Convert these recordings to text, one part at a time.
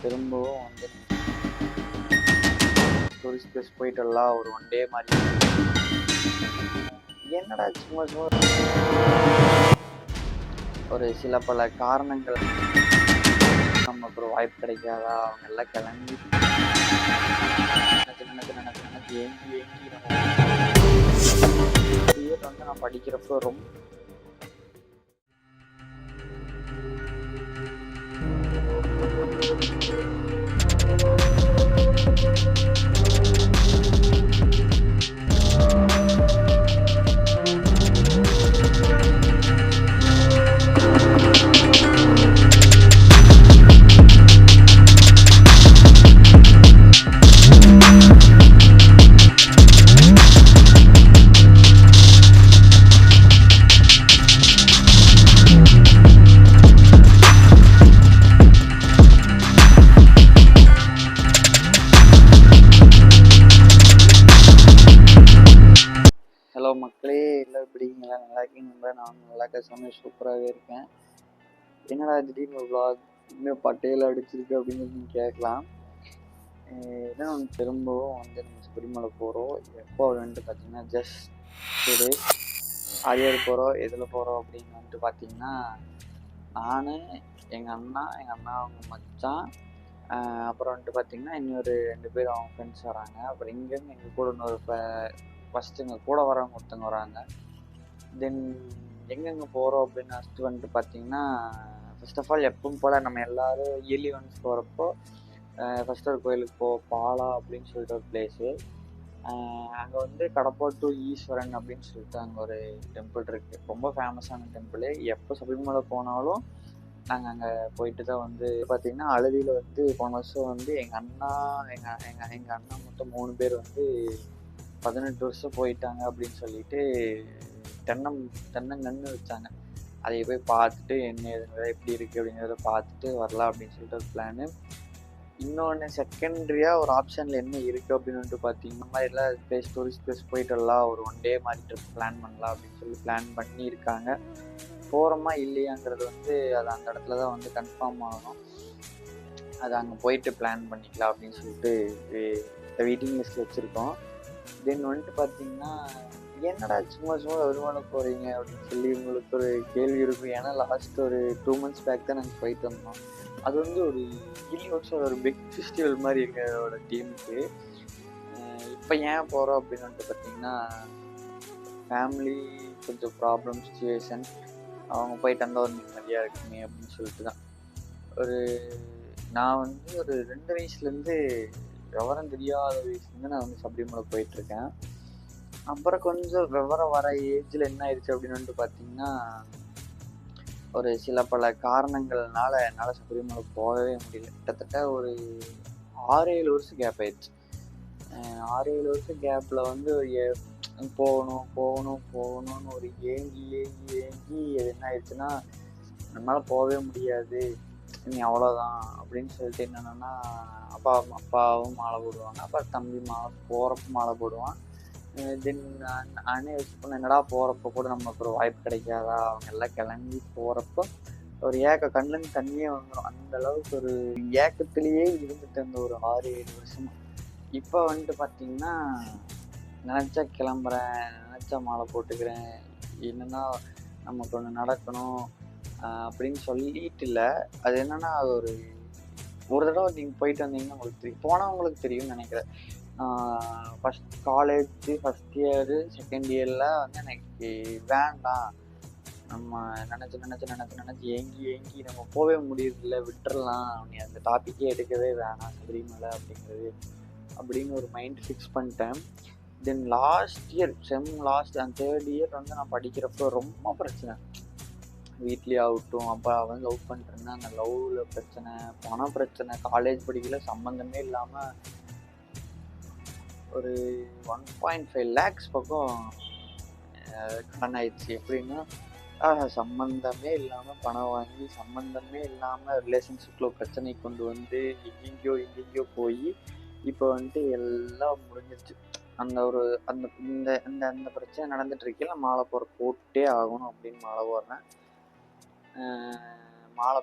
திரும்பவும் வந்து tourist place போயிட்டு எல்லாம் ஒரு ஒன் டே மாதிரி என்னடா சும்மா சும்மா ஒரு சில பல காரணங்கள் நமக்கு ஒரு வாய்ப்பு கிடைக்காதா, அவங்க எல்லாம் கிளம்பி நினைச்சு ஏங்கி ஏங்கி நம்ம வந்து நான் படிக்கிறப்போ ரொம்ப ஹலோ மக்களே, எல்லாம் எப்படிங்களா? நல்லா இருக்கீங்களா? நான் நல்லா இருக்க, சமையல் சூப்பராகவே இருக்கேன். என்னடா திடீர்னு vlog இன்னும் பட்டையில் அடிச்சிருக்கு அப்படின்னு நீங்கள் கேட்கலாம். ஏன்னா திரும்பவும் வந்து நம்ம சபரிமலை போகிறோம். எப்போ வந்துட்டு பார்த்தீங்கன்னா ஜஸ்ட் 2 days. அரியர் போகிறோம். எதில் போகிறோம் அப்படின்னு வந்துட்டு பார்த்தீங்கன்னா, நான், எங்கள் அண்ணா அவங்க மச்சான், அப்புறம் வந்துட்டு பார்த்தீங்கன்னா இன்னொரு 2 பேர் அவங்க ஃப்ரெண்ட்ஸ் வராங்க. அப்புறம் இங்கேருந்து எங்கள் கூட இன்னொரு ஃபஸ்ட்டு எங்கள் கூட வரவங்க ஒருத்தவங்க வராங்க. தென் எங்கெங்கே போகிறோம் அப்படின்னு ஃபஸ்ட்டு வந்துட்டு பார்த்தீங்கன்னா, ஃபர்ஸ்ட் ஆஃப் ஆல் எப்பவும் போல் நம்ம எல்லோரும் இயர்லி ஒன்ஸ் போகிறப்போ ஃபஸ்ட்டு ஒரு கோயிலுக்கு பாலா அப்படின்னு சொல்லிட்டு ஒரு பிளேஸு. அங்கே வந்து கடப்பா டு ஈஸ்வரன் அப்படின்னு சொல்லிட்டு அங்கே ஒரு டெம்பிள் இருக்குது. ரொம்ப ஃபேமஸான டெம்பிள். எப்போ சபரிமலை போனாலும் நாங்கள் அங்கே போயிட்டு தான் வந்து பார்த்திங்கன்னா, அழுதியில் வந்து போன வருஷம் வந்து எங்கள் அண்ணா மொத்தம் 3 பேர் வந்து 18 வருஷம் போயிட்டாங்க அப்படின்னு சொல்லிட்டு தென்னங்கன்று வச்சாங்க. அதை போய் பார்த்துட்டு என்ன ஏதுங்கிறத எப்படி இருக்குது அப்படிங்கிறத பார்த்துட்டு வரலாம் அப்படின்னு சொல்லிட்டு ஒரு பிளானு. இன்னொன்று செகண்ட்ரியாக ஒரு ஆப்ஷனில் என்ன இருக்குது அப்படின்னு வந்துட்டு பார்த்தீங்கன்னா, இந்த மாதிரிலாம் டூரிஸ்ட் பிளேஸ் போயிட்டு வரலாம், ஒரு ஒன் டே மாதிரி ட்ரிப் பிளான் பண்ணலாம் அப்படின்னு சொல்லி பிளான் பண்ணியிருக்காங்க. போகிறோமா இல்லையாங்கிறது வந்து அது அந்த இடத்துல தான் வந்து கன்ஃபார்ம் ஆகணும். அது அங்கே போயிட்டு பிளான் பண்ணிக்கலாம் அப்படின்னு சொல்லிட்டு வெயிட்டிங் லிஸ்ட்டில் வச்சுருக்கோம். தென் வந்துட்டு பார்த்தீங்கன்னா, என்னடா சும்மா வருமான போகிறீங்க அப்படின்னு சொல்லி உங்களுக்கு ஒரு கேள்வி இருக்கும். ஏன்னா லாஸ்ட் ஒரு 2 months பேக் தான் நாங்கள் போயிட்டு வந்தோம். அது வந்து ஒரு ஒரு பிக் ஃபெஸ்டிவல் மாதிரி எங்களோட டீமுக்கு. இப்போ ஏன் போகிறோம் அப்படின்னு வந்துட்டு பார்த்தீங்கன்னா, ஃபேமிலி கொஞ்சம் ப்ராப்ளம் சுச்சுவேஷன், அவங்க போயிட்டு வந்தால் ஒரு நிம்மதியாக இருக்குமே அப்படின்னு சொல்லிட்டு தான். நான் வந்து ஒரு 2 வயசுலேருந்து விவரம் தெரியாத வயசுலேருந்து நான் வந்து சபரிமலை போயிட்டுருக்கேன். அப்புறம் கொஞ்சம் விவரம் வர ஏஜில் என்ன ஆயிடுச்சு அப்படின்னு வந்துட்டு பார்த்தீங்கன்னா, ஒரு சில பல காரணங்கள்னால என்னால் சபரிமலை போகவே முடியல. கிட்டத்தட்ட ஒரு 6-7 வருஷம் கேப் ஆயிடுச்சு. 6-7 வருஷம் கேப்பில் வந்து போகணும்னு ஒரு ஏங்கி அது என்ன ஆயிடுச்சுன்னா, நம்மளால் போகவே முடியாது, நீ அவ்வளோதான் அப்படின்னு சொல்லிட்டு என்னென்னா, அப்பாவும் மாலை போடுவாங்க, அப்புறம் தம்பி போகிறப்ப மாலை போடுவான். தென் அண்ணே வச்சு என்னடா போகிறப்ப கூட நமக்கு ஒரு வாய்ப்பு கிடைக்காதா, அவங்க எல்லாம் கிளம்பி போகிறப்போ ஒரு கண்ணுலேருந்து தண்ணியே வந்துடும். அந்த அளவுக்கு ஒரு ஏக்கத்திலேயே இருந்துட்டு அந்த ஒரு 6-7 வருஷமா. இப்போ வந்துட்டு பார்த்தீங்கன்னா, நினச்சா கிளம்புறேன், நினச்சா மாலை போட்டுக்கிறேன், என்னென்னா நமக்கு ஒன்று நடக்கணும் அப்படின்னு சொல்லிட்டு இல்லை. அது என்னென்னா, அது ஒரு தடவை நீங்கள் போயிட்டு வந்தீங்கன்னா உங்களுக்கு தெரியும், போனவங்களுக்கு தெரியும்னு நினைக்கிறேன். ஃபஸ்ட் இயரு செகண்ட் இயரில் வந்து எனக்கு வேண்டாம், நம்ம நினச்சி ஏங்கி நம்ம போகவே முடியறதில்ல, விட்டுறலாம், நீ அந்த டாப்பிக்கே எடுக்கவே வேணாம் சபரிமலை அப்படிங்கிறது அப்படின்னு ஒரு மைண்ட் ஃபிக்ஸ் பண்ணிட்டேன். தென் லாஸ்ட் இயர் அந்த 3rd இயர் வந்து நான் படிக்கிறப்போ ரொம்ப பிரச்சனை, வீட்லேயே ஆகட்டும். அப்போ அவன் லவ் பண்ணிட்டுருந்தேன், அந்த லவ்வில் பிரச்சனை, பண பிரச்சனை. காலேஜ் படிக்கல, சம்மந்தமே இல்லாமல் ஒரு 1.5 lakhs பக்கம் கடன் ஆயிடுச்சு. எப்படின்னா, சம்மந்தமே இல்லாமல் பணம் வாங்கி, சம்மந்தமே இல்லாமல் ரிலேஷன்ஷிப்பில் பிரச்சனை கொண்டு வந்து எங்கெங்கேயோ போய் இப்போ வந்துட்டு எல்லாம் முடிஞ்சிருச்சு. அந்த பிரச்சனை நடந்துட்டு இருக்கையில மாலை போட்டே ஆகணும் அப்படின்னு மாலை போடுறேன். மாலை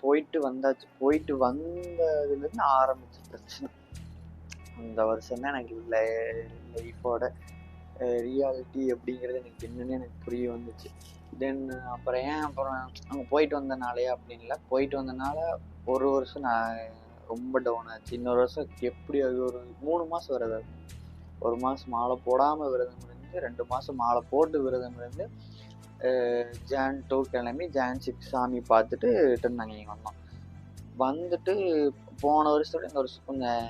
போயிட்டு வந்தாச்சு. போயிட்டு வந்ததுலேருந்து ஆரம்பிச்ச பிரச்சனை. அந்த வருஷம் தான் எனக்கு லைஃபோட ரியாலிட்டி அப்படிங்கிறது எனக்கு என்னன்னு எனக்கு புரிய வந்துச்சு. தென் அப்புறம் அங்கே போயிட்டு வந்தனாலே அப்படின்ல, போயிட்டு வந்தனால ஒரு வருஷம் நான் ரொம்ப டவுன் ஆச்சு. இன்னொரு வருஷம் எப்படி அது ஒரு 3 மாதம் விரதம், 1 மாதம் மாலை போடாமல் விரதம் இருந்து, 2 மாதம் மாலை போட்டு விரதம் இருந்து, Jan 2 கிளம்பி Jan 6 சாமி பார்த்துட்டு ரிட்டன் நாங்கள் இங்கே வந்தோம். வந்துட்டு போன வருஷத்தோட இந்த வருஷம் கொஞ்சம்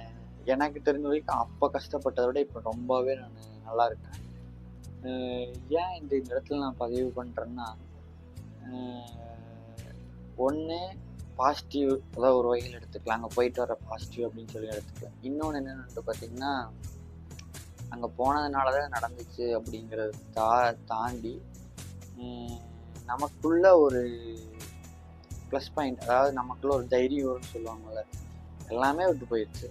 எனக்கு தெரிஞ்ச வரைக்கும் அப்போ கஷ்டப்பட்டதை விட இப்போ ரொம்பவே நான் நல்லா இருக்கேன். ஏன் இந்த இடத்துல நான் பதிவு பண்ணுறேன்னா, ஒன்று பாசிட்டிவ், அதாவது ஒரு வகையில் எடுத்துக்கலாம், அங்கே போயிட்டு வர பாசிட்டிவ் அப்படின்னு சொல்லி எடுத்துக்கலாம். இன்னொன்று என்னென்னு பார்த்தீங்கன்னா, அங்கே போனதுனால தான் நடந்துச்சு அப்படிங்கிறத தாண்டி நமக்குள்ள ஒரு ப்ளஸ் பாயிண்ட், அதாவது நமக்குள்ள ஒரு தைரியம் வரும்னு சொல்லுவாங்கள்ல, எல்லாமே விட்டு போயிடுச்சு.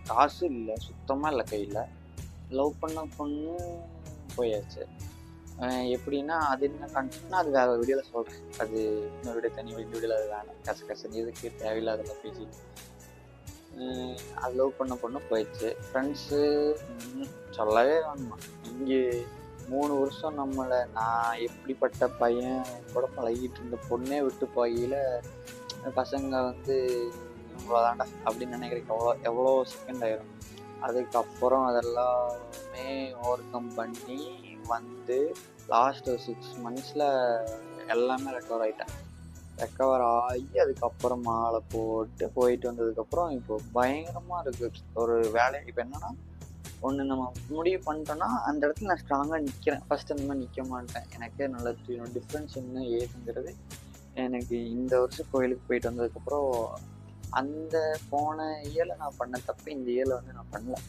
காசு இல்லை, சுத்தமாக இல்லை கையில். லவ் பண்ண பொண்ணு போயாச்சு. எப்படின்னா அது என்ன கான்செப்ட்னா அது வேறு வீடியோவில் சொல்கிறேன். அது இன்னொரு வீடியோ தனி வீடியோவில் அது வேணாம், கச எதுக்கு தேவையில்லாத பேசி. அது லவ் பண்ண பொண்ணு போயிடுச்சு. ஃப்ரெண்ட்ஸு சொல்லவே வேணுமா, இங்கே 3 வருஷம் நம்மளை நான் எப்படிப்பட்ட பையன் கூட பழகிட்டு இருந்த பொண்ணே விட்டு போகையில் பசங்க வந்து இவ்வளோதாண்டா அப்படின்னு நினைக்கிறதுக்கு எவ்வளோ செகண்ட் ஆயிரும். அதுக்கப்புறம் அதெல்லாமே ஓவர் கம் பண்ணி வந்து லாஸ்ட் 6 மந்த்ஸில் எல்லாமே ரெக்கவர் ஆகிட்டேன். ரெக்கவர் ஆகி அதுக்கப்புறம் மாலை போயிட்டு வந்ததுக்கப்புறம் இப்போ பயங்கரமாக இருக்குது ஒரு வேலை. இப்போ என்னென்னா, ஒன்று நம்ம முடிவு பண்ணிட்டோன்னா அந்த இடத்துல நான் ஸ்ட்ராங்காக நிற்கிறேன். ஃபஸ்ட் அந்த மாதிரி நிற்க மாட்டேன். எனக்கே நல்ல டிஃப்ரென்ஸ் என்ன ஏதுங்கிறது எனக்கு இந்த வருஷம் கோயிலுக்கு போயிட்டு வந்ததுக்கப்புறம், அந்த போன இயரில் நான் பண்ண தப்பு இந்த இயரில் வந்து நான் பண்ணல.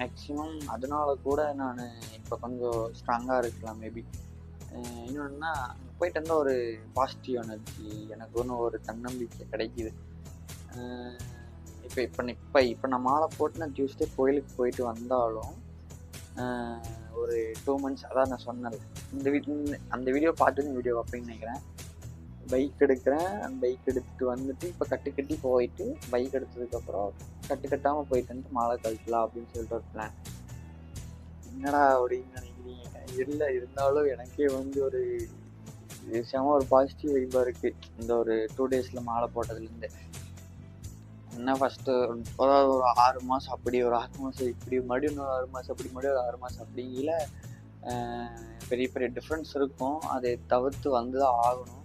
மேக்ஸிமம் அதனால கூட நான் இப்போ கொஞ்சம் ஸ்ட்ராங்காக இருக்கலாம் மேபி. இன்னொன்னா போயிட்டு வந்தால் ஒரு பாசிட்டிவ் எனர்ஜி, எனக்கு ஒன்று ஒரு தன்னம்பிக்கை கிடைக்கிது. இப்போ நான் மாலை போட்டு நான் டியூஸ்டே கோயிலுக்கு போயிட்டு வந்தாலும் ஒரு 2 மந்த்ஸ், அதான் நான் சொன்னேன் அந்த வீடியோ பார்த்துட்டு வீடியோ வைப்பேன்னு நினைக்கிறேன். பைக் எடுக்கிறேன். பைக் எடுத்துகிட்டு வந்துட்டு இப்போ கட்டி போயிட்டு, பைக் எடுத்ததுக்கப்புறம் கட்டாமல் போயிட்டு வந்துட்டு மாலை கழிக்கலாம் அப்படின்னு சொல்லிட்டு ஒரு பிளான். என்னடா அப்படின்னு நினைக்கிறீங்க? இல்லை, இருந்தாலும் எனக்கே வந்து ஒரு விஷயமாக ஒரு பாசிட்டிவ் வைப்பாக இருக்குது இந்த ஒரு 2 டேஸில் மாலை போட்டதுலேருந்து. என்ன ஃபஸ்ட்டு அதாவது ஒரு 6 மாதம் அப்படி, ஒரு 6 மாதம் இப்படி, மறுபடியும் இன்னொரு 6 மாதம் அப்படி, மறுபடியும் ஒரு 6 மாதம் அப்படிங்கிற பெரிய பெரிய டிஃப்ரென்ஸ் இருக்கும். அதை தவிர்த்து வந்து தான் ஆகணும்.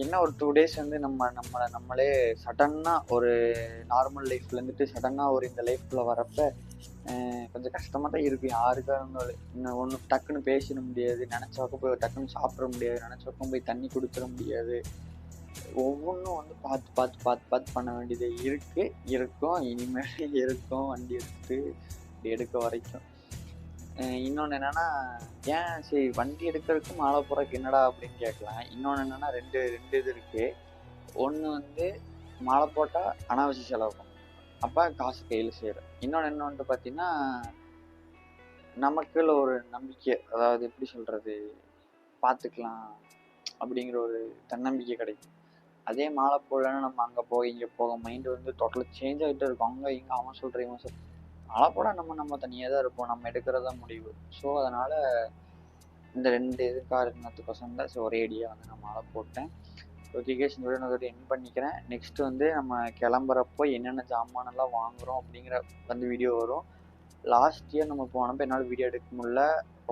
என்ன ஒரு 2 டேஸ் வந்து நம்மளே சடனாக ஒரு நார்மல் லைஃப்லேருந்துட்டு சடனாக ஒரு இந்த லைஃப்பில் வரப்போ கொஞ்சம் கஷ்டமாக தான் இருக்கும். யாருக்காக இருந்தாலும் இன்னும் ஒன்று டக்குன்னு பேசிட முடியாது, நினச்ச போய் டக்குன்னு சாப்பிட முடியாது, நினச்ச போய் தண்ணி குடிச்சிட முடியாது. ஒவ்வொன்றும் வந்து பார்த்து பண்ண வேண்டியது இருக்கும். இனிமேல் இருக்கும் வண்டி எடுத்துட்டு எடுக்க வரைக்கும். இன்னொன்று என்னென்னா, ஏன் சரி வண்டி எடுக்கிறதுக்கு மாலை போகிறதுக்கு என்னடா அப்படின்னு கேட்கலாம். இன்னொன்று என்னென்னா, ரெண்டு இது இருக்குது. ஒன்று வந்து மாலை போட்டால் அனாவசிய செலவு, அப்போ காசு கையில் சேரும். இன்னொன்று என்ன வந்து பார்த்திங்கன்னா, நமக்குள்ள ஒரு நம்பிக்கை, அதாவது எப்படி சொல்கிறது, பார்த்துக்கலாம் அப்படிங்கிற ஒரு தன்னம்பிக்கை கிடைக்கும். அதே மாலை போடலன்னா நம்ம அங்கே இங்கே போக மைண்டு வந்து டோட்டலாக சேஞ்ச் ஆகிட்டே இருக்கும். அங்கே இங்கே அவன் சொல்கிறேன் இவன் சொல், மாலை போட நம்ம தனியாக தான் இருப்போம், நம்ம எடுக்கிறதா முடிவு. ஸோ அதனால் இந்த 2 காரணத்துக்கோசம் தான் ஒரே ஐடியா வந்து நான் மாலை போட்டேன். நோட்டிஃபிகேஷன் வீடியோ நான் என் பண்ணிக்கிறேன். நெக்ஸ்ட்டு வந்து நம்ம கிளம்புறப்போ என்னென்ன ஜாமானெல்லாம் வாங்குகிறோம் அப்படிங்கிற வந்து வீடியோ வரும். லாஸ்ட் இயர் நம்ம போனப்போ என்னால் வீடியோ எடுக்க முடியல,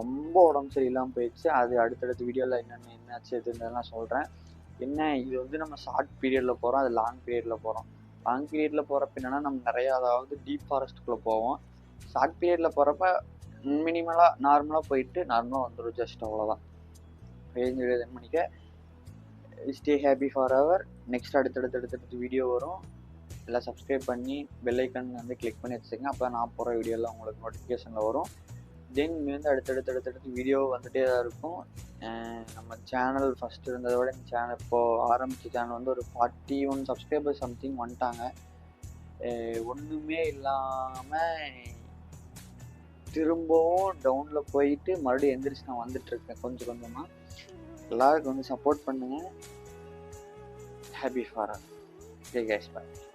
ரொம்ப உடம்பு சரியில்லாமல் போயிடுச்சு. அது அடுத்தடுத்த வீடியோவில் என்னாச்சு எதுன்றதெல்லாம் சொல்கிறேன். என்ன இது வந்து நம்ம ஷார்ட் பீரியடில் போகிறோம், அது லாங் பீரியடில் போகிறோம். லாங் பீரியடில் போகிறப்ப என்னென்னா நம்ம நிறையா, அதாவது டீப் ஃபாரஸ்ட்டுக்குள்ளே போவோம். ஷார்ட் பீரியடில் போகிறப்ப மினிமலாக நார்மலாக போயிட்டு நார்மலாக வந்துடும், ஜஸ்ட் அவ்வளோதான். வீடியோ என் பண்ணிக்க. Stay happy for ever. Next அடுத்தடுத்து வீடியோ வரும். எல்லாம் சப்ஸ்கிரைப் பண்ணி பெல் ஐக்கன் வந்து கிளிக் பண்ணி வச்சுக்கோங்க. அப்போ நான் போகிற வீடியோலாம் உங்களுக்கு நோட்டிஃபிகேஷனில் வரும். தென் வந்து அடுத்தடுத்து வீடியோ வந்துகிட்டே தான் இருக்கும். நம்ம சேனல் ஃபஸ்ட்டு இருந்ததை விட இந்த சேனல் இப்போது ஆரம்பித்த சேனல் வந்து ஒரு 41 சப்ஸ்கிரைபர் சம்திங் வந்துட்டாங்க. ஒன்றுமே இல்லாமல் திரும்பவும் டவுனில் போயிட்டு மறுபடியும் எந்திரிச்சு நான் வந்துட்டுருக்கேன் கொஞ்சம் கொஞ்சமாக. எல்லாருக்கும் வந்து சப்போர்ட் பண்ணுங்கள். Happy for all. Okay guys, bye.